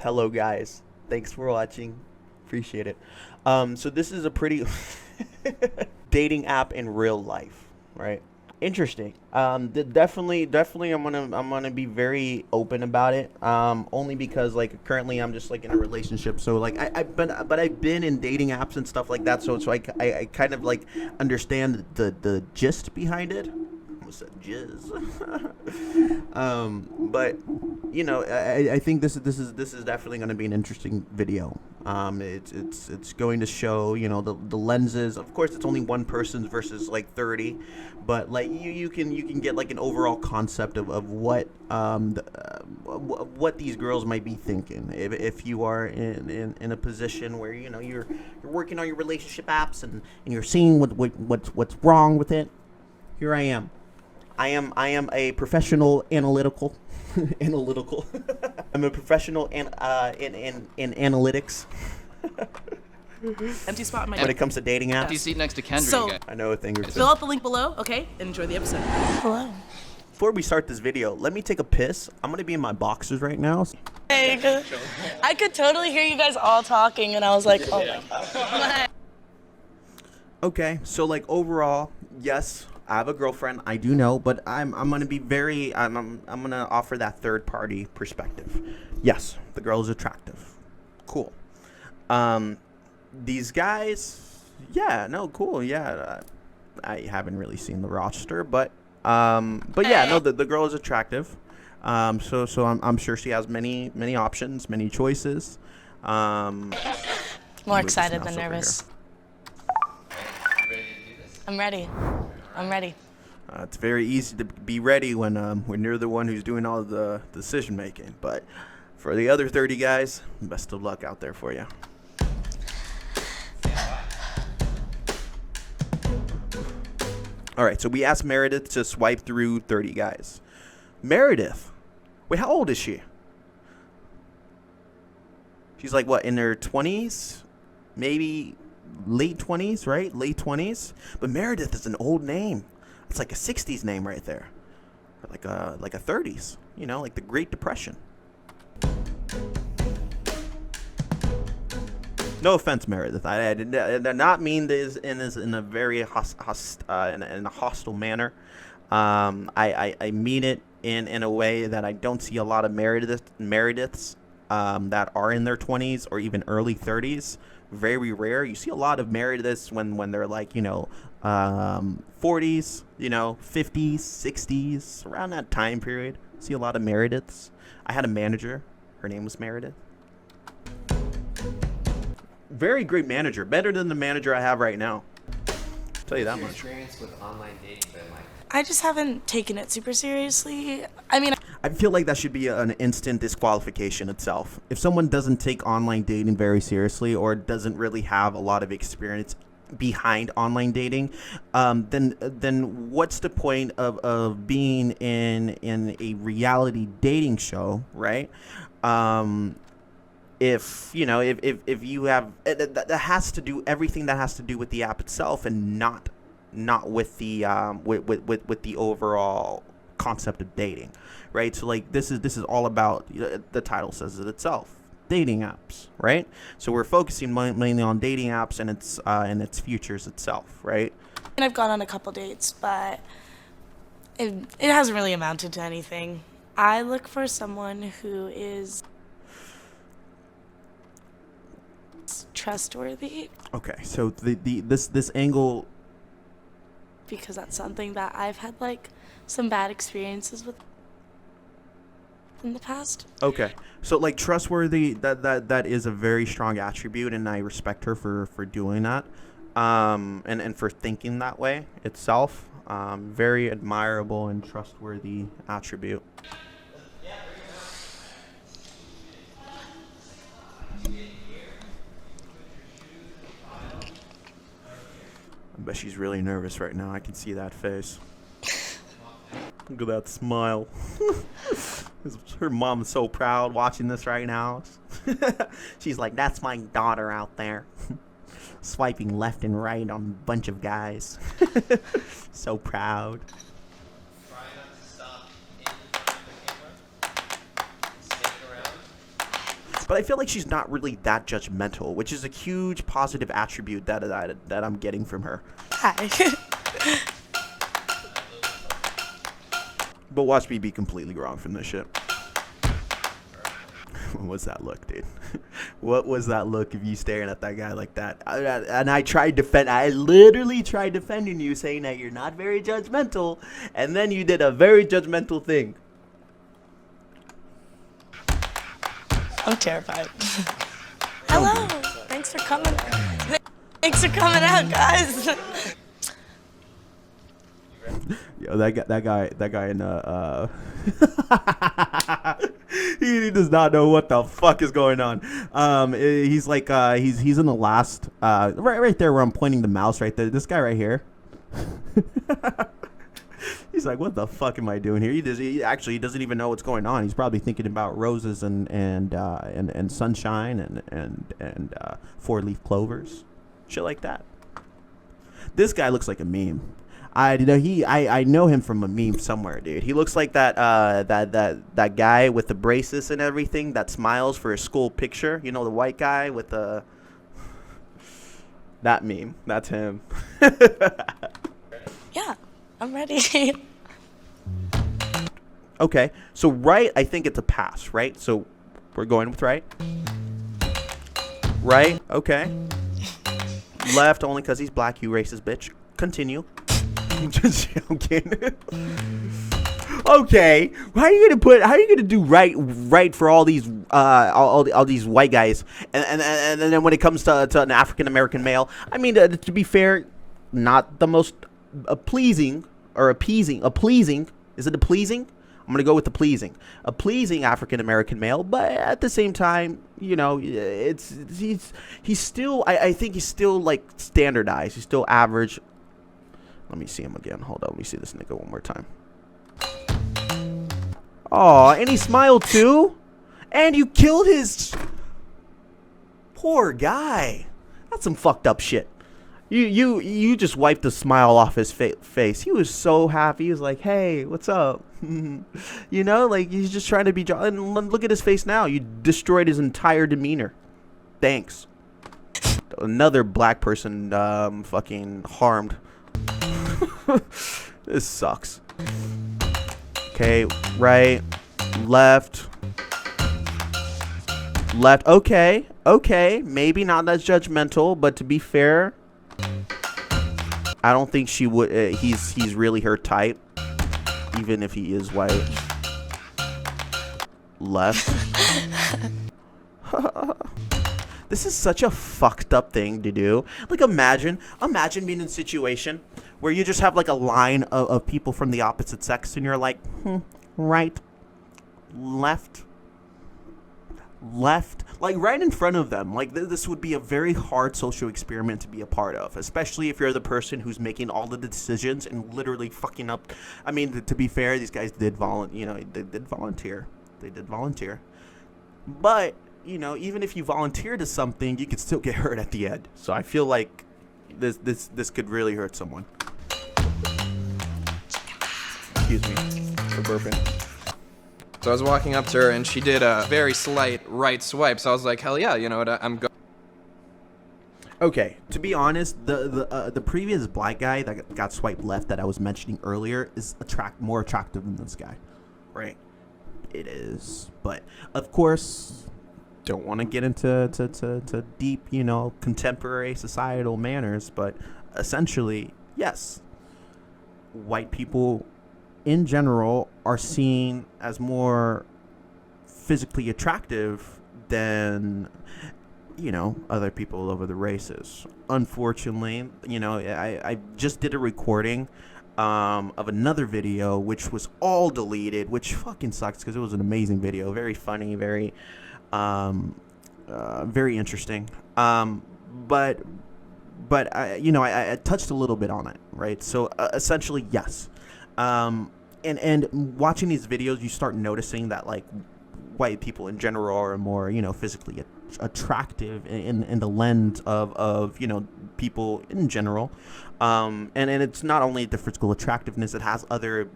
Hello, guys. Thanks for watching. Appreciate it. So this is a pretty dating app in real life, right? Interesting. Definitely, I'm gonna be very open about it. Only because like currently I'm just like in a relationship, so like but I've been in dating apps and stuff like that, so I kind of like understand the gist behind it. Almost said jizz. But you know, I think this is definitely going to be an interesting video. It's going to show, you know, the lenses. Of course, it's only one person's versus like 30, but like you can get like an overall concept of what what these girls might be thinking if you are in a position where you know you're working on your relationship apps and you're seeing what's wrong with it. Here I am. I am a professional analytical. Analytical. I'm a professional in analytics. Empty spot in my When it comes to dating apps. Empty seat next to Kendra. So- I know a thing or two. Fill out the link below, okay? And enjoy the episode. Hello. Before we start this video, let me take a piss. I'm gonna be in my boxers right now. Hey, I could totally hear you guys all talking, and I was like, oh my god. Okay, so like overall, yes, I have a girlfriend. I do know, but I'm gonna be very. I'm gonna offer that third party perspective. Yes, the girl is attractive. Cool. These guys, yeah, no, cool, yeah. I haven't really seen the roster, but yeah, no, the girl is attractive. So I'm sure she has many options, many choices. More excited than nervous. I'm ready. I'm ready. It's very easy to be ready when you're the one who's doing all the decision making. But for the other 30 guys, best of luck out there for you. All right, so we asked Meredith to swipe through 30 guys. Meredith, wait, how old is she? She's like what, in her 20s, maybe late 20s, right? Late 20s. But Meredith is an old name. It's like a 60s name right there. Or like a 30s, you know, like the Great Depression. No offense, Meredith. I did not mean this in a very in a hostile manner. I mean it in a way that I don't see a lot of Merediths that are in their 20s or even early 30s. Very rare. You see a lot of Merediths when they're like, you know, 40s, you know, 50s, 60s, around that time period. See a lot of Merediths. I had a manager. Her name was Meredith. Very great manager. Better than the manager I have right now. I'll tell you that much. Experience with online dating been like? I just haven't taken it super seriously. I mean, I feel like that should be an instant disqualification itself. If someone doesn't take online dating very seriously or doesn't really have a lot of experience behind online dating, then what's the point of being in a reality dating show, right? If you know, if you have that has to do everything that has to do with the app itself and not with the with the overall concept of dating, right? So like this is all about, the title says it itself, dating apps, right? So we're focusing mainly on dating apps and its futures itself, right? I've gone on a couple dates, but it hasn't really amounted to anything. I look for someone who is trustworthy, Okay, so this angle. because that's something that I've had like some bad experiences with in the past. Okay, so like trustworthy, that is a very strong attribute, and I respect her for doing that, and for thinking that way itself. Very admirable and trustworthy attribute. I bet she's really nervous right now. I can see that face. Look at that smile. Her mom's so proud watching this right now. She's like, that's my daughter out there. Swiping left and right on a bunch of guys. So proud. Try not to stop in the camera. Stick around. but I feel like she's not really that judgmental, which is a huge positive attribute that I'm getting from her. Hi. But watch me be completely wrong from this shit. What was that look, dude? What was that look of you staring at that guy like that? I literally tried defending you, saying that you're not very judgmental, and then you did a very judgmental thing. I'm terrified. Hello. Thanks for coming. Thanks for coming out, guys. Yo, that guy in he does not know what the fuck is going on. He's like he's in the last right there where I'm pointing the mouse right there. This guy right here. He's like, what the fuck am I doing here? He doesn't even know what's going on. He's probably thinking about roses and sunshine and four-leaf clovers, shit like that. This guy looks like a meme. I know him from a meme somewhere, dude. He looks like that guy with the braces and everything that smiles for a school picture. You know, the white guy with the that meme. That's him. Yeah, I'm ready. Okay, so right, I think it's a pass, right? So we're going with right. Right, okay. Left only because he's black, you racist bitch. Continue. Just joking. Okay, how are you gonna do right for all these all these white guys, and then when it comes to an African American male, I mean, to be fair, not the most pleasing or appeasing. Is it a pleasing? I'm gonna go with the pleasing. A pleasing African American male, but at the same time, you know, he's still. I think he's still like standardized. He's still average. Let me see him again. Hold on. Let me see this nigga one more time. Aw, and he smiled too? And you killed his... Poor guy. That's some fucked up shit. You just wiped the smile off his face. He was so happy. He was like, hey, what's up? You know, like, he's just trying to be... And look at his face now. You destroyed his entire demeanor. Thanks. Another black person fucking harmed. This sucks. Okay, right, left. Okay, maybe not as judgmental, but to be fair, I don't think she would. He's really her type, even if he is white. Left. This is such a fucked up thing to do. Like, imagine being in a situation where you just have like a line of people from the opposite sex, and you're like, right, left, like right in front of them. Like, this would be a very hard social experiment to be a part of, especially if you're the person who's making all of the decisions and literally fucking up. I mean, to be fair, these guys did volunteer. But, you know, even if you volunteer to something, you could still get hurt at the end. So I feel like this could really hurt someone. Excuse me for burping. So I was walking up to her, and she did a very slight right swipe. So I was like, hell yeah, you know what? I'm going. Okay, to be honest, the previous black guy that got swiped left that I was mentioning earlier is more attractive than this guy, right? It is, but of course, don't want to get into deep, you know, contemporary societal manners, but essentially, yes, white people in general are seen as more physically attractive than, you know, other people of other races. Unfortunately, you know, I just did a recording of another video which was all deleted, which fucking sucks because it was an amazing video, very funny, very interesting. But I, you know, I touched a little bit on it, right? So essentially, yes. And watching these videos, you start noticing that, like, white people in general are more, you know, physically attractive in the lens of you know, people in general. And it's not only the physical attractiveness, it has other,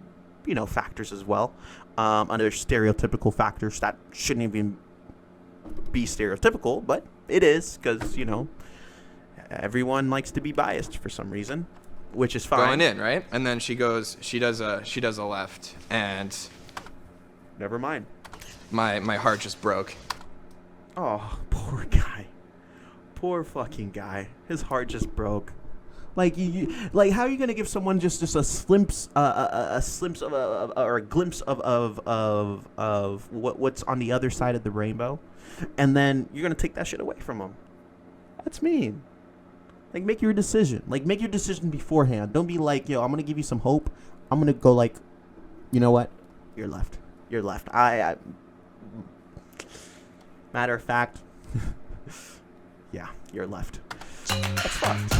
you know, factors as well. Other stereotypical factors that shouldn't even be stereotypical, but it is because, you know, everyone likes to be biased for some reason, which is fine. Going in, right? And then she does a left, and Never mind. my heart just broke. Oh, poor guy. Poor fucking guy. His heart just broke. Like like how are you gonna give someone just a glimpse or a glimpse of what's on the other side of the rainbow, and then you're gonna take that shit away from them? That's mean. Like, make your decision. Like, make your decision beforehand. Don't be like, yo, I'm gonna give you some hope. I'm gonna go like, you know what? You're left. You're left. I matter of fact, yeah, you're left. That's fucked.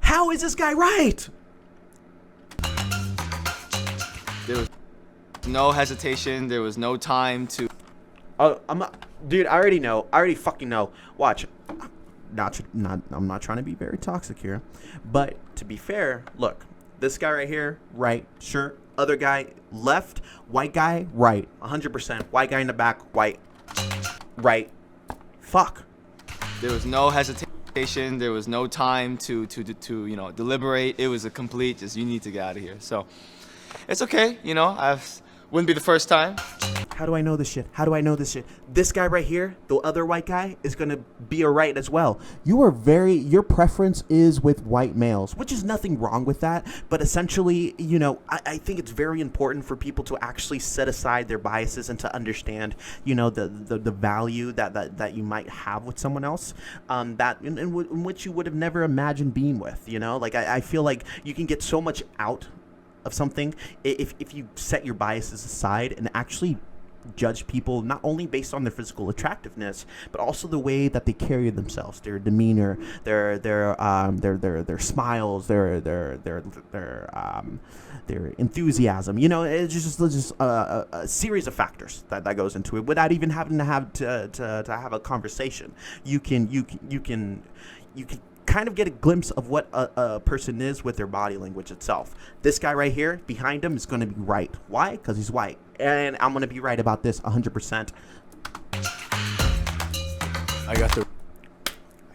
How is this guy right? There was no hesitation. There was no time to. Oh, dude. I already know. I already fucking know. Watch. I'm not trying to be very toxic here, but to be fair, look. This guy right here, right. Sure. Other guy, left. White guy, right. 100%. White guy in the back, white. Right. Fuck. There was no hesitation. There was no time to deliberate. It was a complete just, you need to get out of here. So it's okay, wouldn't be the first time. How do I know this shit? How do I know this shit? This guy right here, the other white guy, is gonna be a right as well. Your preference is with white males, which is nothing wrong with that. But essentially, I think it's very important for people to actually set aside their biases and to understand, the value that you might have with someone else, that in which you would have never imagined being with. Like I feel like you can get so much out of something if you set your biases aside and actually judge people not only based on their physical attractiveness but also the way that they carry themselves, their demeanor, their smiles, their enthusiasm. It's just a series of factors that goes into it without even having to have a conversation. You can kind of get a glimpse of what a person is with their body language itself. This guy right here behind him is going to be right. Why? Because he's white. And I'm going to be right about this 100%. I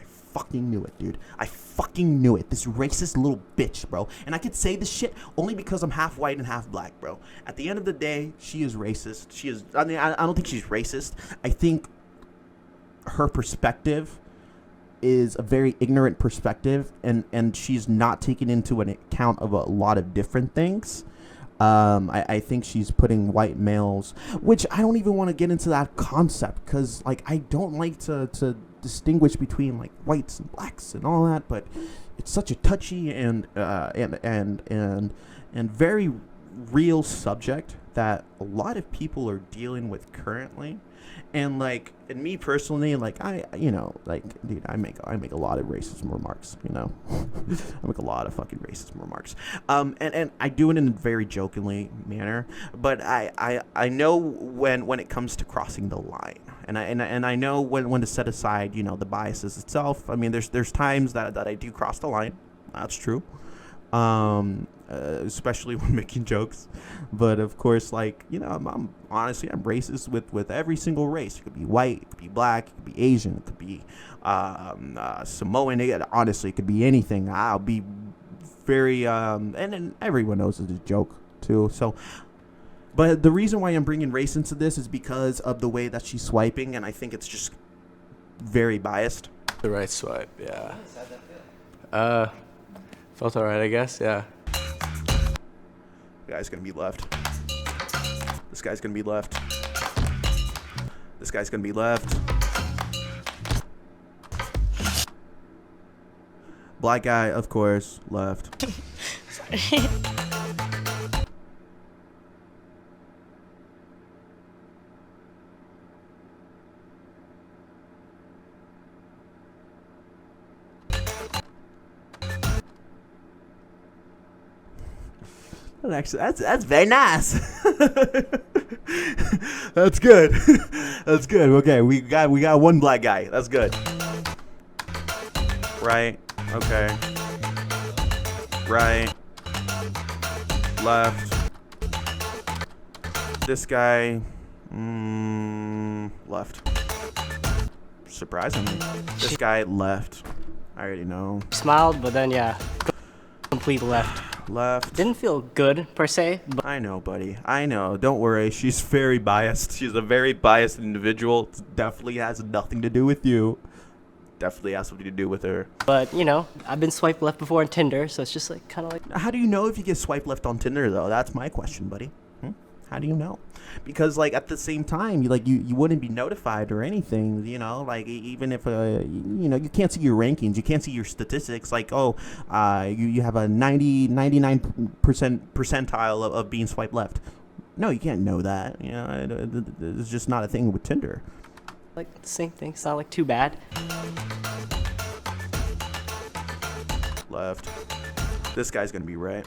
fucking knew it, dude. I fucking knew it. This racist little bitch, bro. And I could say this shit only because I'm half white and half black, bro. At the end of the day, she is racist. I don't think she's racist. I think her perspective is a very ignorant perspective, and she's not taking into an account of a lot of different things. I think she's putting white males, which I don't even want to get into that concept because, like, I don't like to distinguish between like whites and blacks and all that, but it's such a touchy and very real subject that a lot of people are dealing with currently. And and me personally, dude, I make a lot of racist remarks, I make a lot of fucking racist remarks. And I do it in a very jokingly manner, but I know when it comes to crossing the line, and I know when to set aside, the biases itself. I mean, there's times that I do cross the line. That's true. Especially when making jokes, but of course, I'm honestly, I'm racist with every single race. It could be white, it could be black, it could be Asian, it could be Samoan. Honestly, it could be anything. I'll be very and everyone knows it's a joke too. So, but the reason why I'm bringing race into this is because of the way that she's swiping, and I think it's just very biased. The right swipe, yeah. Felt alright, I guess, yeah. The guy's gonna be left. This guy's gonna be left. This guy's gonna be left. Black guy, of course, left. Sorry. Actually, that's very nice. That's good. That's good. Okay, we got one black guy. That's good. Right. Okay. Right. Left. This guy. Left. Surprisingly. This guy left. I already know. Smiled, but then yeah, complete left. Left. Didn't feel good per se, but I know, buddy. I know. Don't worry. She's very biased. She's a very biased individual. It definitely has nothing to do with you. Definitely has something to do with her. you know, I've been swiped left before on Tinder, so it's just like kind of like How do you know if you get swiped left on Tinder, though? That's my question, buddy. How do you know? Because, like, at the same time, you wouldn't be notified or anything, you know? Like, even if, you know, you can't see your rankings. You can't see your statistics. Like, oh, you have a 99% percentile of being swiped left. No, you can't know that. You know, it's just not a thing with Tinder. the same thing. It's not like too bad. Left. This guy's gonna be right.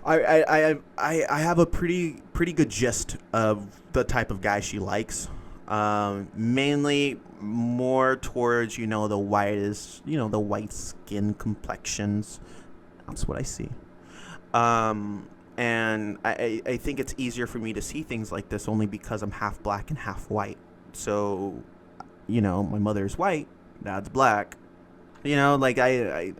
I have a pretty good gist of the type of guy she likes. Mainly more towards, you know, the whitest, you know, the white skin complexions. That's what I see. And I think it's easier for me to see things like this only because I'm half black and half white. So, you know, my mother's white, dad's black. You know, like I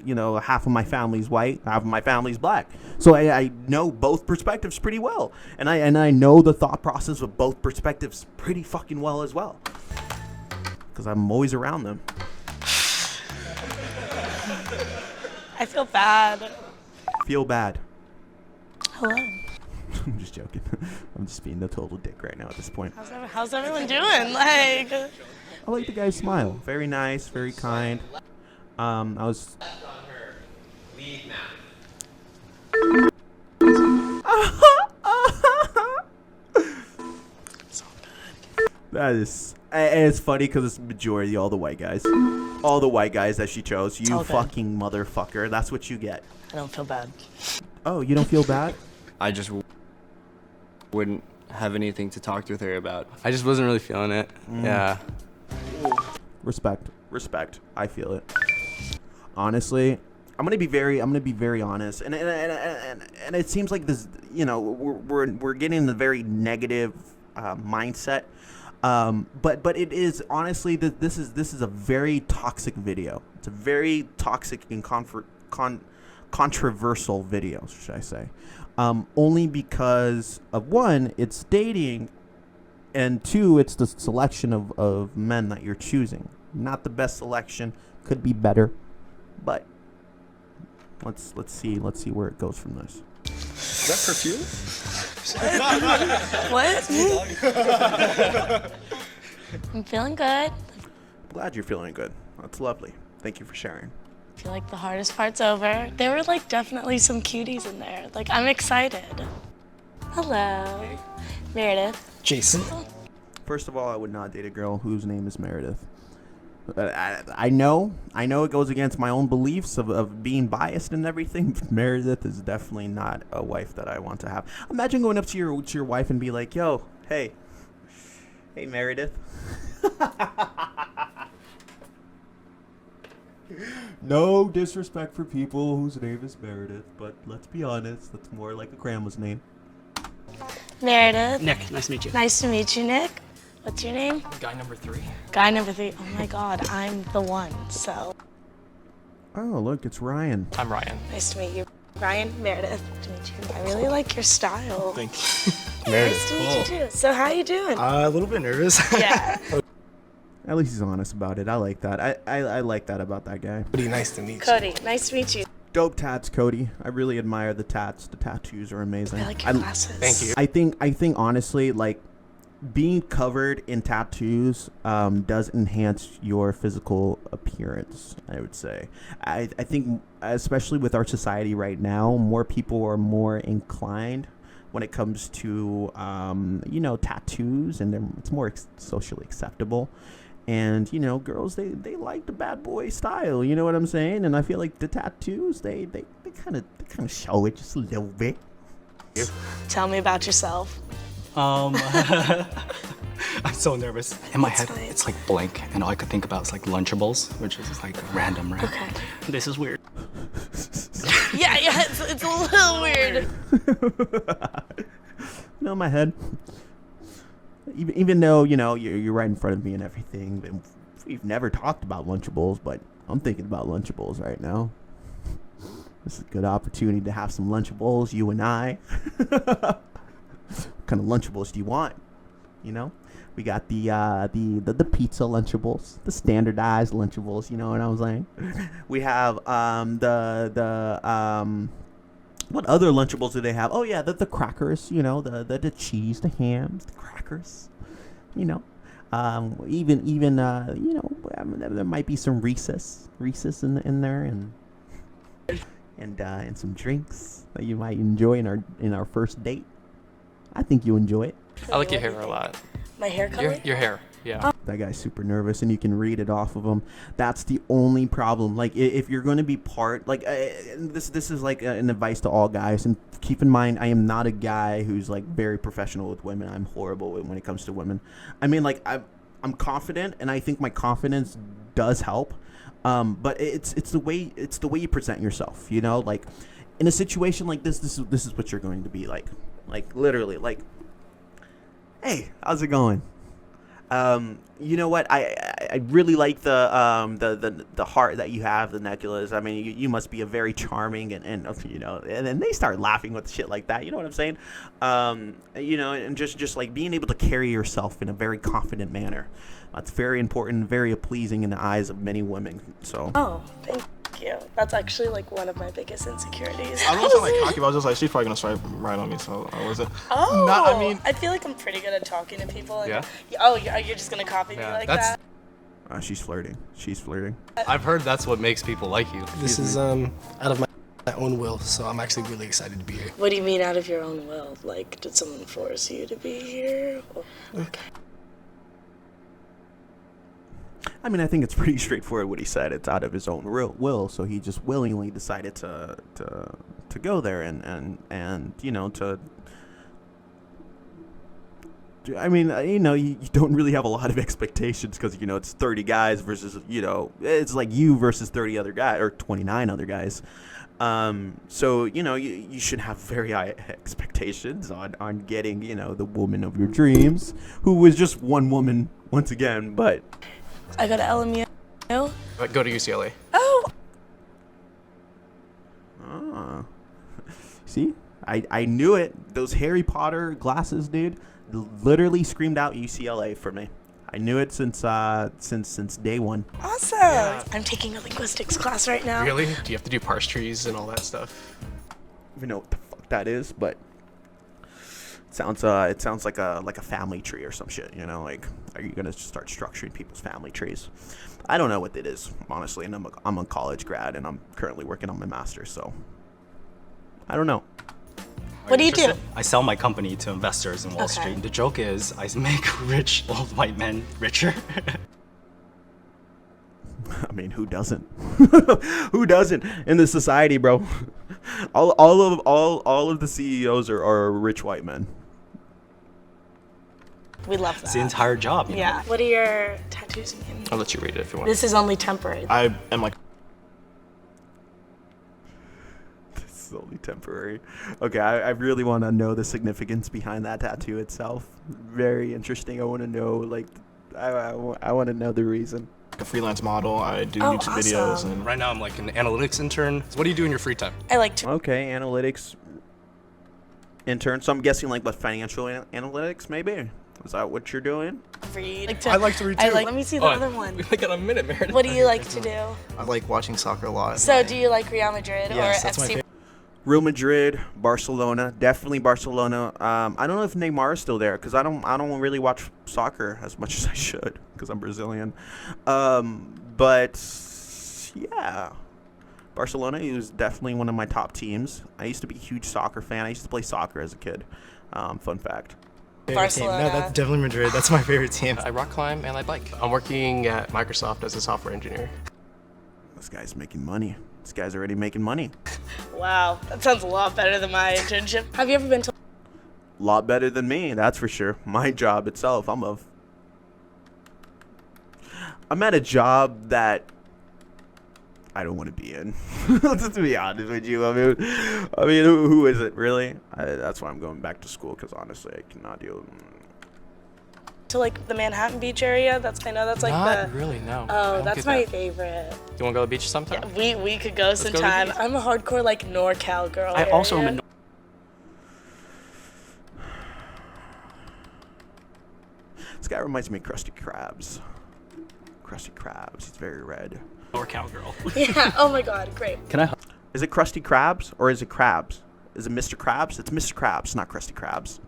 you know, half of my family's white, half of my family's black. So I know both perspectives pretty well, and I know the thought process of both perspectives pretty fucking well as well, because I'm always around them. I feel bad. Feel bad. Hello. I'm just joking. I'm just being a total dick right now at this point. How's everyone doing? Like, I like the guy's smile. Very nice, very kind. I was. That is, and it's funny because it's majority all the white guys, all the white guys that she chose. You all good. fucking motherfucker. That's what you get. I don't feel bad. Oh, you don't feel bad? I just wouldn't have anything to talk with her about. I just wasn't really feeling it. Yeah. Respect. I feel it. Honestly, I'm gonna be very honest, and it seems like this, you know, we're getting the very negative mindset, but it is honestly this is a very toxic video. It's a very toxic and controversial video, should I say? Only because of one, it's dating. And two, it's the selection of men that you're choosing. Not the best selection. Could be better. But let's see where it goes from this. Is that perfume? What? I'm feeling good. Glad you're feeling good. That's lovely. Thank you for sharing. I feel like the hardest part's over. There were like definitely some cuties in there. Like, I'm excited. Hello. Meredith. Jason. First of all, I would not date a girl whose name is Meredith. I know it goes against my own beliefs of being biased and everything, but Meredith is definitely not a wife that I want to have. Imagine going up to your wife and be like, yo, hey Meredith. No disrespect for people whose name is Meredith, but let's be honest, that's more like a grandma's name. Meredith. Nick, nice to meet you. Nice to meet you, Nick. What's your name? Guy number 3. Guy number 3. Oh my God, I'm the one. So Oh, look, it's Ryan. I'm Ryan. nice to meet you, Ryan. Meredith. Nice to meet you. I really like your style. Thank you. Nice to meet you too. So how you doing? A little bit nervous. Yeah. At least he's honest about it. I like that. I like that about that guy. Pretty nice to meet Cody. Nice to meet you. Dope tats, Cody. I really admire the tats. The tattoos are amazing. I like your glasses. Thank you. I think honestly, like, being covered in tattoos does enhance your physical appearance, I would say. I think, especially with our society right now, more people are more inclined when it comes to, you know, tattoos, and it's more socially acceptable. And, you know, girls, they like the bad boy style, you know what I'm saying? And I feel like the tattoos, they kind of show it just a little bit. Tell me about yourself. I'm so nervous. In my head, fine. it's like blank, and all I could think about is like Lunchables, which is like random, right? Okay. This is weird. Yeah, it's a little weird. in my head. Even though, you're right in front of me and everything, but we've never talked about Lunchables, but I'm thinking about Lunchables right now. This is a good opportunity to have some Lunchables, you and I. What kind of Lunchables do you want? We got the pizza Lunchables, the standardized Lunchables, you know what I'm saying? We have what other Lunchables do they have? Oh yeah, the crackers, the cheese, the hams, the crackers, even there might be some Reese's in there, and some drinks that you might enjoy in our first date. I think you enjoy it. I like your hair a lot. My hair color? Your hair, yeah. That guy's super nervous, and you can read it off of him. That's the only problem. Like, if you're going to be this is like an advice to all guys, and keep in mind, I am not a guy who's like very professional with women. I'm horrible when it comes to women. I mean, like, I'm confident, and I think my confidence does help. But it's the way you present yourself. Like in a situation like this is what you're going to be like literally like, hey, how's it going? You know what? I really like the heart that you have, the necklace. I mean, you must be a very charming and then they start laughing with shit like that. You know what I'm saying? And just like being able to carry yourself in a very confident manner. That's very important, very pleasing in the eyes of many women. So. Oh, thank you. That's actually like one of my biggest insecurities. I don't sound like cocky, but I was just like, she's probably gonna swipe right on me, so I wasn't. Oh, not, I mean, I feel like I'm pretty good at talking to people. And, Yeah? Oh, you're just gonna copy me like that? She's flirting. I've heard that's what makes people like you. This is out of my own will, so I'm actually really excited to be here. What do you mean out of your own will? Like, did someone force you to be here? Okay. I mean, I think it's pretty straightforward what he said. It's out of his own will, so he just willingly decided to go there and to. I mean, you don't really have a lot of expectations because it's 30 guys versus it's like you versus 30 other guys or 29 other guys. So you should have very high expectations on getting the woman of your dreams, who was just one woman once again, but. I go to LMU. Go to UCLA. Oh. See, I knew it. Those Harry Potter glasses, dude, literally screamed out UCLA for me. I knew it since day one. Awesome. Yeah. I'm taking a linguistics class right now. Really? Do you have to do parse trees and all that stuff? I don't even know what the fuck that is, but it sounds like a family tree or some shit. Like, are you gonna start structuring people's family trees? I don't know what it is, honestly, and I'm a college grad and I'm currently working on my master's, so I don't know. What do you do? I sell my company to investors in Wall Street. The joke is I make rich old white men richer. I mean, who doesn't? Who doesn't in this society, bro? All of the CEOs are rich white men. We love that. It's the entire job. Yeah. What are your tattoos mean? I'll let you read it if you want. This is only temporary. I am like. This is only temporary. Okay, I really want to know the significance behind that tattoo itself. Very interesting. I want to know, like, I want to know the reason. A freelance model. I do YouTube videos, and right now I'm like an analytics intern. So what do you do in your free time? I like to. Okay, analytics intern. So I'm guessing like what, financial analytics maybe? Is that what you're doing? Read. I like to read too. Let me see the other one. We only got a minute, Meredith. What do you like to do? I like watching soccer a lot. So do you like Real Madrid Yes, or that's my FC? favorite. Real Madrid, Barcelona, definitely Barcelona. I don't know if Neymar is still there because I don't really watch soccer as much as I should because I'm Brazilian. But yeah, Barcelona is definitely one of my top teams. I used to be a huge soccer fan. I used to play soccer as a kid. Fun fact. Barcelona. No, that's definitely Madrid. That's my favorite team. I rock climb and I bike. I'm working at Microsoft as a software engineer. This guy's making money. This guy's already making money. Wow, that sounds a lot better than my internship. Have you ever been to? A lot better than me, that's for sure. My job itself, I'm at a job that I don't want to be in. To be honest with you, I mean, who is it really? That's why I'm going back to school, because honestly, I cannot deal. To like the Manhattan Beach area. I know that's like Not the. really, no. I Oh, don't that's get my that. favorite. Do you want to go to the beach sometime? Yeah, we could go go to the sometime. beach. I'm a hardcore like NorCal girl. I also am area. a This guy reminds me of Krusty Krabs. Krusty Krabs. He's very red. Or cowgirl. Yeah. Oh my God. Great. Can I Is it Krusty Krabs or is it Krabs? Is it Mr. Krabs? It's Mr. Krabs, not Krusty Krabs.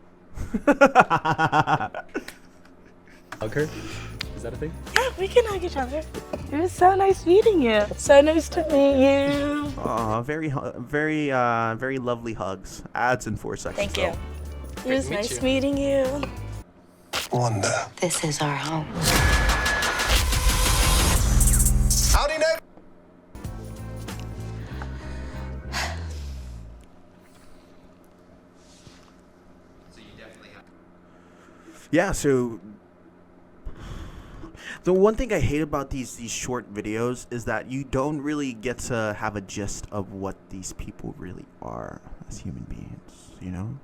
hug her? Is that a thing? Yeah, we can hug each other. It was so nice meeting you. So nice to meet you. Aw, very lovely hugs. Adds in 4 seconds. Thank you. though. It was to meet nice you. meeting you. This is our home. Howdy, Nick. Yeah, so the one thing I hate about these short videos is that you don't really get to have a gist of what these people really are as human beings, you know?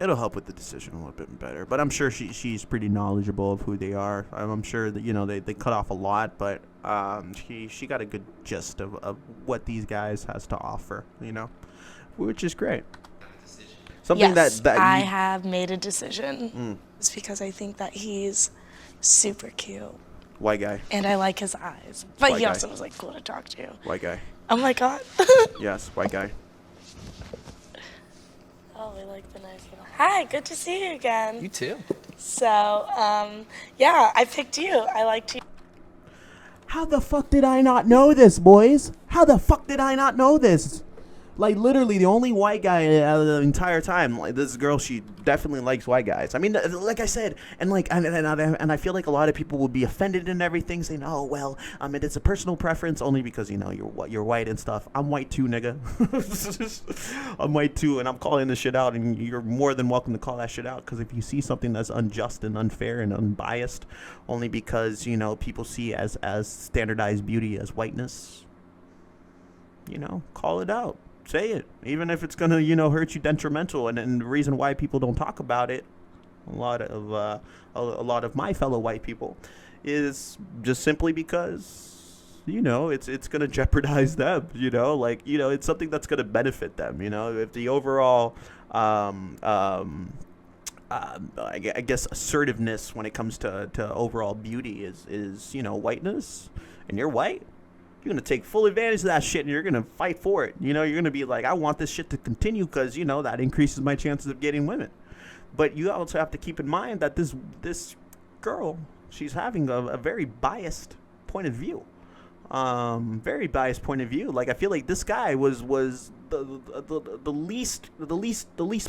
It'll help with the decision a little bit better, but I'm sure she's pretty knowledgeable of who they are. I'm sure that, you know, they cut off a lot, but she got a good gist of what these guys has to offer, you know, which is great. Something yes, that I you- have made a decision. It's because I think that he's super cute. White guy. And I like his eyes. But White he guy. also was like cool to talk to. White guy. Oh my God. Yes, white guy. Oh, we like the nice little. Hi, good to see you again. You too. So, yeah, I picked you. I liked you. How the fuck did I not know this, boys? How the fuck did I not know this? Like, literally, the only white guy the entire time. Like, this girl, she definitely likes white guys. I mean, like I said, and I feel like a lot of people will be offended and everything, saying, "Oh, well, it's a personal preference only because you know you're white and stuff." I'm white too, nigga. I'm white too, and I'm calling this shit out, and you're more than welcome to call that shit out. Because if you see something that's unjust and unfair and unbiased, only because you know people see as standardized beauty as whiteness, you know, call it out. Say it, even if it's gonna, you know, hurt you detrimental. And the reason why people don't talk about it, a lot of my fellow white people, is just simply because, you know, it's gonna jeopardize them. You know, like, you know, it's something that's gonna benefit them. You know, if the overall, I guess assertiveness when it comes to overall beauty is you know, whiteness, and you're white. You're going to take full advantage of that shit, and you're going to fight for it. You know, you're going to be like, I want this shit to continue because, you know, that increases my chances of getting women. But you also have to keep in mind that this girl, she's having a very biased point of view. Very biased point of view. Like, I feel like this guy was the least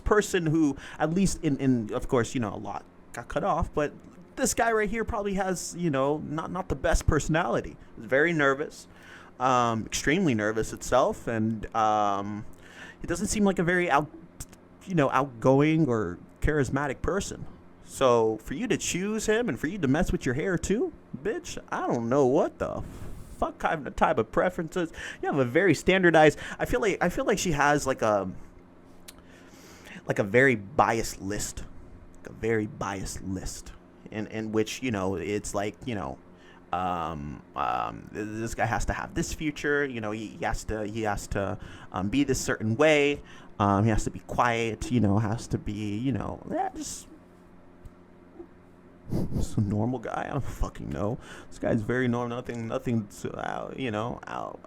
person who, at least in of course, you know, a lot got cut off, but this guy right here probably has, you know, not the best personality. He's very nervous, extremely nervous itself, and he doesn't seem like a very outgoing or charismatic person. So for you to choose him and for you to mess with your hair too, bitch, I don't know what the fuck kind of type of preferences. You have a very standardized. I feel like she has like a very biased list, in which, you know, it's like, you know, this guy has to have this future, you know, he has to be this certain way, he has to be quiet, you know, has to be, you know, just a normal guy. I don't fucking know. This guy's very normal. Nothing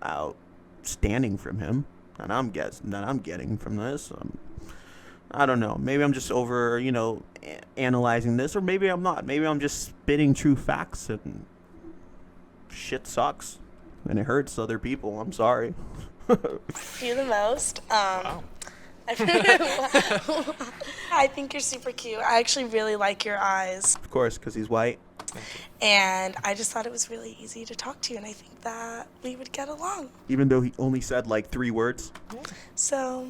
outstanding from him that I'm getting from this. I don't know. Maybe I'm just over, you know, analyzing this, or maybe I'm not. Maybe I'm just spitting true facts, and shit sucks, and it hurts other people. I'm sorry. You the most. Wow. I think you're super cute. I actually really like your eyes. Of course, because he's white. And I just thought it was really easy to talk to you, and I think that we would get along. Even though he only said like 3 words. So,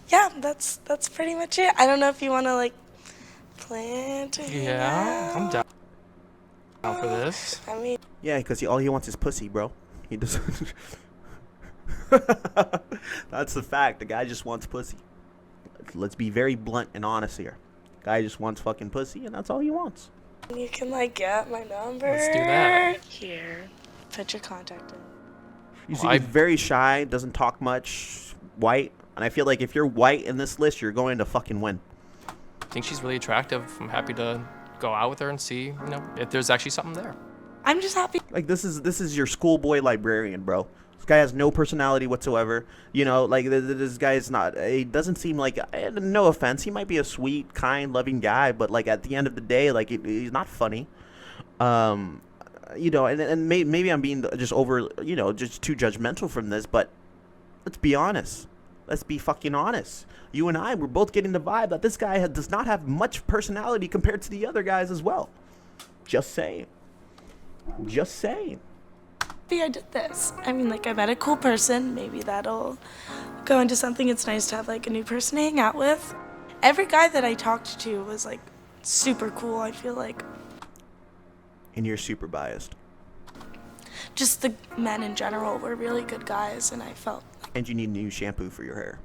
yeah, that's pretty much it. I don't know if you want to, like, plan to hang Yeah, out. I'm down. Out for this? I mean, Yeah, because all he wants is pussy, bro. He doesn't. That's the fact. The guy just wants pussy. Let's be very blunt and honest here. Guy just wants fucking pussy, and that's all he wants. you can like get my number. Let's do that. Here, put your contact in. You see, he's very shy, doesn't talk much, white, and I feel like if you're white in this list, you're going to fucking win. I think she's really attractive. I'm happy to go out with her and see, if there's actually something there. I'm just happy. Like this is your schoolboy librarian, bro. This guy has no personality whatsoever. Like this guy is not. He doesn't seem like. No offense, he might be a sweet, kind, loving guy, but like at the end of the day, like he's not funny. And maybe I'm being just over, just too judgmental from this, but let's be honest. Let's be fucking honest. You and I, we're both getting the vibe that this guy does not have much personality compared to the other guys as well. Just saying. Just saying. I did this. I mean, like, I met a cool person. Maybe that'll go into something. It's nice to have, like, a new person to hang out with. Every guy that I talked to was, like, super cool, I feel like. And you're super biased. Just the men in general were really good guys, and I felt. And you need new shampoo for your hair.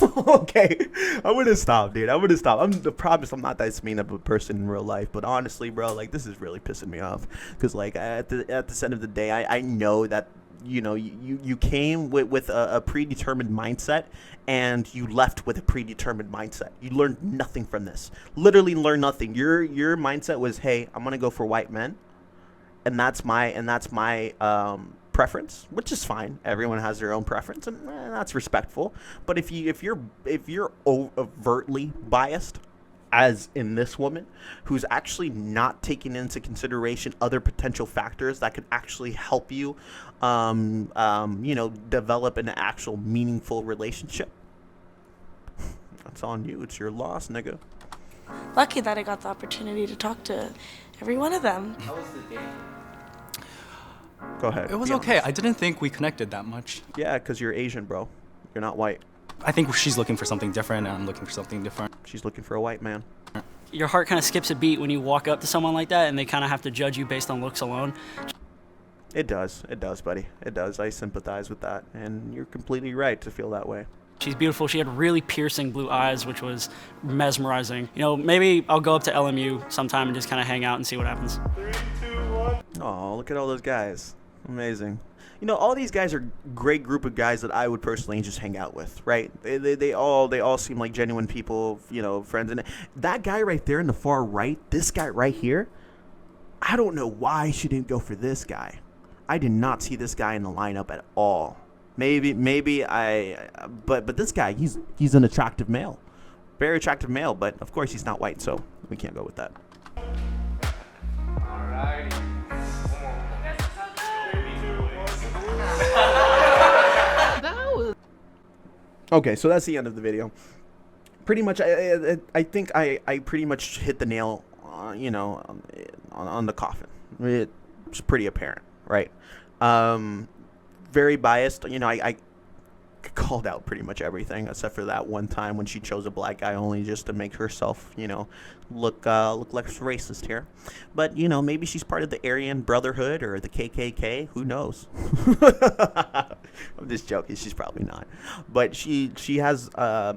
Okay, I'm gonna stop, dude. I'm gonna stop. I promise I'm not that mean of a person in real life, but honestly, bro, like this is really pissing me off. Cause like at the end of the day, I know that you came with a predetermined mindset, and you left with a predetermined mindset. You learned nothing from this. Literally learned nothing. Your mindset was, hey, I'm gonna go for white men, and that's my preference, which is fine. Everyone has their own preference, and that's respectful. But if you're overtly biased, as in this woman, who's actually not taking into consideration other potential factors that could actually help you, develop an actual meaningful relationship, that's on you. It's your loss, nigga. Lucky that I got the opportunity to talk to every one of them. How was the date? Go ahead. It was be okay. honest. I didn't think we connected that much. Yeah, because you're Asian, bro. You're not white. I think she's looking for something different, and I'm looking for something different. She's looking for a white man. Your heart kind of skips a beat when you walk up to someone like that, and they kind of have to judge you based on looks alone. It does, buddy. It does. I sympathize with that, and you're completely right to feel that way. She's beautiful. She had really piercing blue eyes, which was mesmerizing. Maybe I'll go up to LMU sometime and just kind of hang out and see what happens. 3, 2, 1. Oh, look at all those guys. Amazing. All these guys are great group of guys that I would personally just hang out with, right? They all seem like genuine people, friends. And that guy right there in the far right, this guy right here, I don't know why she didn't go for this guy. I did not see this guy in the lineup at all. But this guy, he's an attractive male. Very attractive male, but of course he's not white, so we can't go with that. Alrighty. Okay, so that's the end of the video. Pretty much, I think I pretty much hit the nail, on the coffin. It's pretty apparent, right? Very biased. I called out pretty much everything except for that one time when she chose a black guy only just to make herself, look less racist here. But maybe she's part of the Aryan Brotherhood or the KKK. Who knows? I'm just joking. She's probably not. But she has a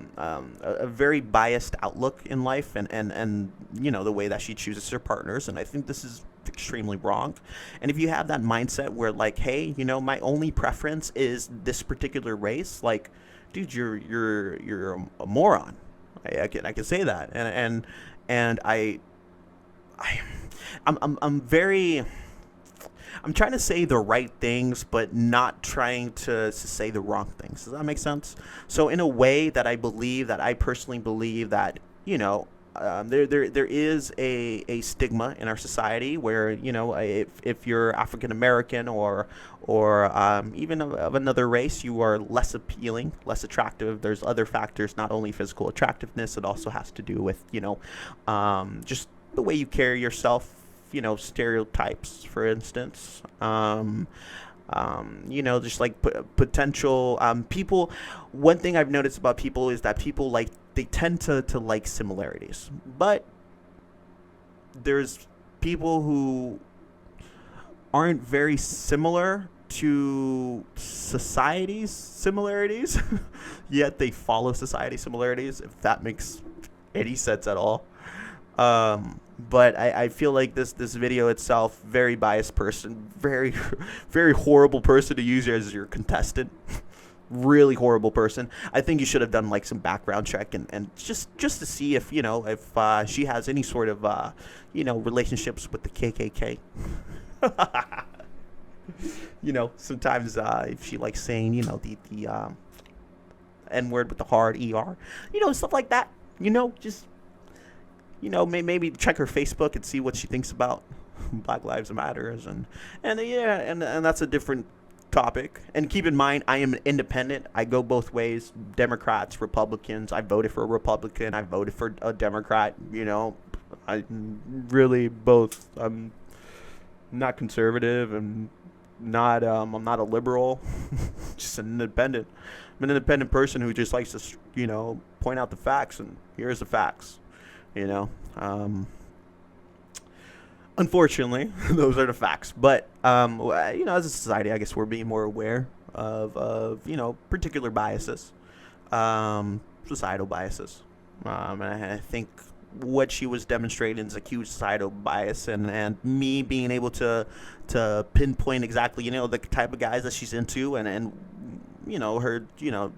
very biased outlook in life, and the way that she chooses her partners. And I think this is extremely wrong. And if you have that mindset where like, hey, my only preference is this particular race, like, dude, you're a moron. I can say that. And I'm trying to say the right things, but not trying to say the wrong things. Does that make sense? So in a way that I personally believe that, there is a stigma in our society where, if you're African American or even of another race, you are less appealing, less attractive. There's other factors, not only physical attractiveness. It also has to do with, just the way you carry yourself, stereotypes, for instance. Just like potential people. One thing I've noticed about people is that people they tend to like similarities, but there's people who aren't very similar to society's similarities, yet they follow society similarities, if that makes any sense at all. But I feel like this video itself, very biased person, very very horrible person to use as your contestant. Really horrible person. I think you should have done like some background check and just to see if, you know, if she has any sort of you know, relationships with the KKK. You know, sometimes if she likes saying, you know, the N word with the hard ER, you know, stuff like that. You know, just, you know, maybe check her Facebook and see what she thinks about Black Lives Matters and yeah, and that's a different topic. And keep in mind, I am an independent. I go both ways. Democrats, Republicans. I voted for a Republican. I voted for a Democrat. You know, I really both. I'm not conservative and not. I'm not a liberal. Just an independent. I'm an independent person who just likes to, you know, point out the facts, and here's the facts. You know. Unfortunately, those are the facts. But, you know, as a society, I guess we're being more aware of you know, particular biases, societal biases. And I think what she was demonstrating is a huge societal bias. And me being able to pinpoint exactly, you know, the type of guys that she's into and you know, her, you know,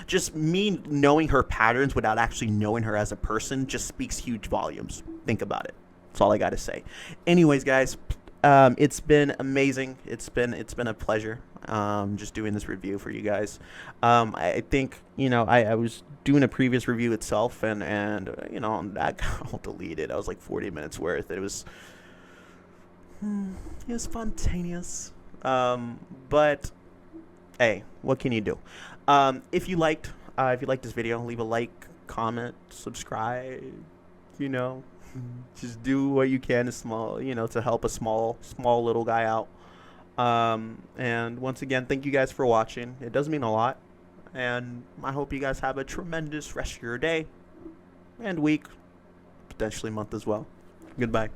just me knowing her patterns without actually knowing her as a person just speaks huge volumes. Think about it. That's all I got to say. Anyways, guys, it's been amazing. It's been a pleasure just doing this review for you guys. I think, you know, I was doing a previous review itself, and you know, that got all deleted. I was like 40 minutes worth. It was spontaneous. But hey, what can you do? If you liked this video, leave a like, comment, subscribe. You know. Just do what you can to help a small little guy out. And once again, thank you guys for watching. It does mean a lot. And I hope you guys have a tremendous rest of your day and week, potentially month as well. Goodbye.